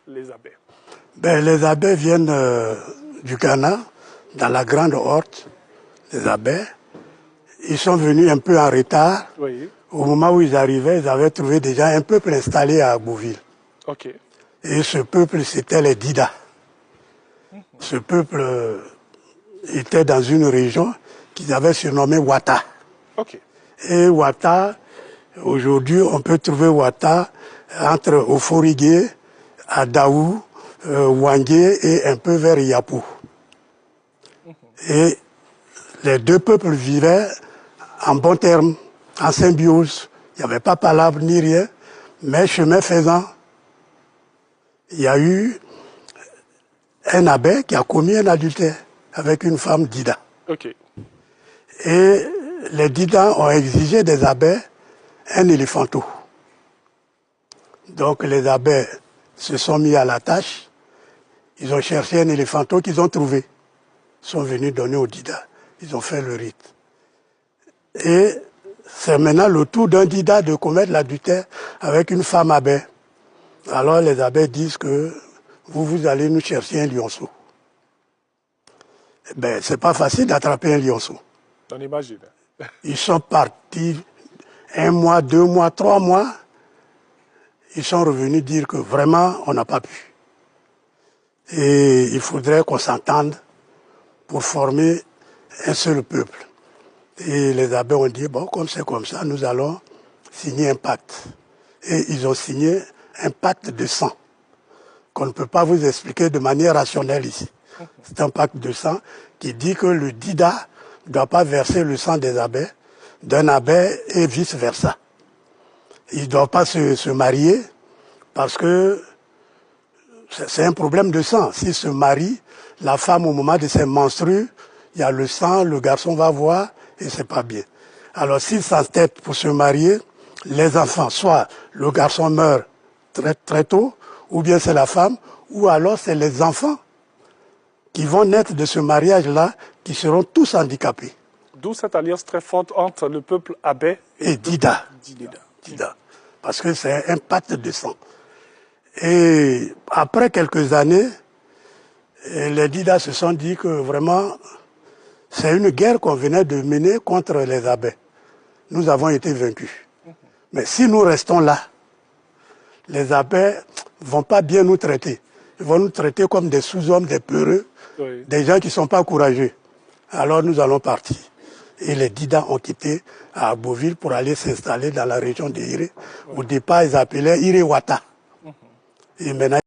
les abbés? Les abbés viennent du Ghana, dans la grande horte, les abbés. Ils sont venus un peu en retard. Oui. Au moment où ils arrivaient, ils avaient trouvé déjà un peuple installé à Beauville. Ok. Et ce peuple, c'était les Dida. Ce peuple était dans une région qu'ils avaient surnommée Ouatta. Ok. Et Ouatta, aujourd'hui, on peut trouver Ouatta entre Oforigué, à Daou, Ouangé et un peu vers Yapou. Et les deux peuples vivaient en bons termes, en symbiose. Il n'y avait pas palabre ni rien, mais chemin faisant, il y a eu un abbé qui a commis un adultère avec une femme Dida. Ok. Et les Dida ont exigé des abbés un éléphanteau. Donc les abbés se sont mis à la tâche. Ils ont cherché un éléphanteau qu'ils ont trouvé. Ils sont venus donner aux Dida. Ils ont fait le rite. Et c'est maintenant le tour d'un Dida de commettre l'adultère avec une femme abbé. Alors les abbés disent que vous allez nous chercher un lionceau. C'est pas facile d'attraper un lionceau. On imagine. Ils sont partis 1 mois, 2 mois, 3 mois. Ils sont revenus dire que vraiment, on n'a pas pu. Et il faudrait qu'on s'entende pour former un seul peuple. Et les abbés ont dit, bon, comme c'est comme ça, nous allons signer un pacte. Et ils ont signé un pacte de sang, qu'on ne peut pas vous expliquer de manière rationnelle ici. C'est un pacte de sang qui dit que le Dida ne doit pas verser le sang des abbés, d'un abbé et vice-versa. Ils ne doivent pas se marier parce que c'est un problème de sang. S'ils se marient, la femme au moment de ses menstrues, il y a le sang, le garçon va voir et c'est pas bien. Alors s'ils s'entêtent pour se marier, les enfants, soit le garçon meurt très, très tôt, ou bien c'est la femme, ou alors c'est les enfants qui vont naître de ce mariage-là, qui seront tous handicapés. D'où cette alliance très forte entre le peuple abbé et Dida. Dida. Parce que c'est un pacte de sang. Et après quelques années, les Dida se sont dit que vraiment, c'est une guerre qu'on venait de mener contre les abbés. Nous avons été vaincus. Mais si nous restons là, les abbés ne vont pas bien nous traiter. Ils vont nous traiter comme des sous-hommes, des peureux, oui, des gens qui ne sont pas courageux. Alors nous allons partir. Et les Dida ont quitté à Beauville pour aller s'installer dans la région d'Iré. Au départ, ils appelaient Iré-Ouatta. Et maintenant,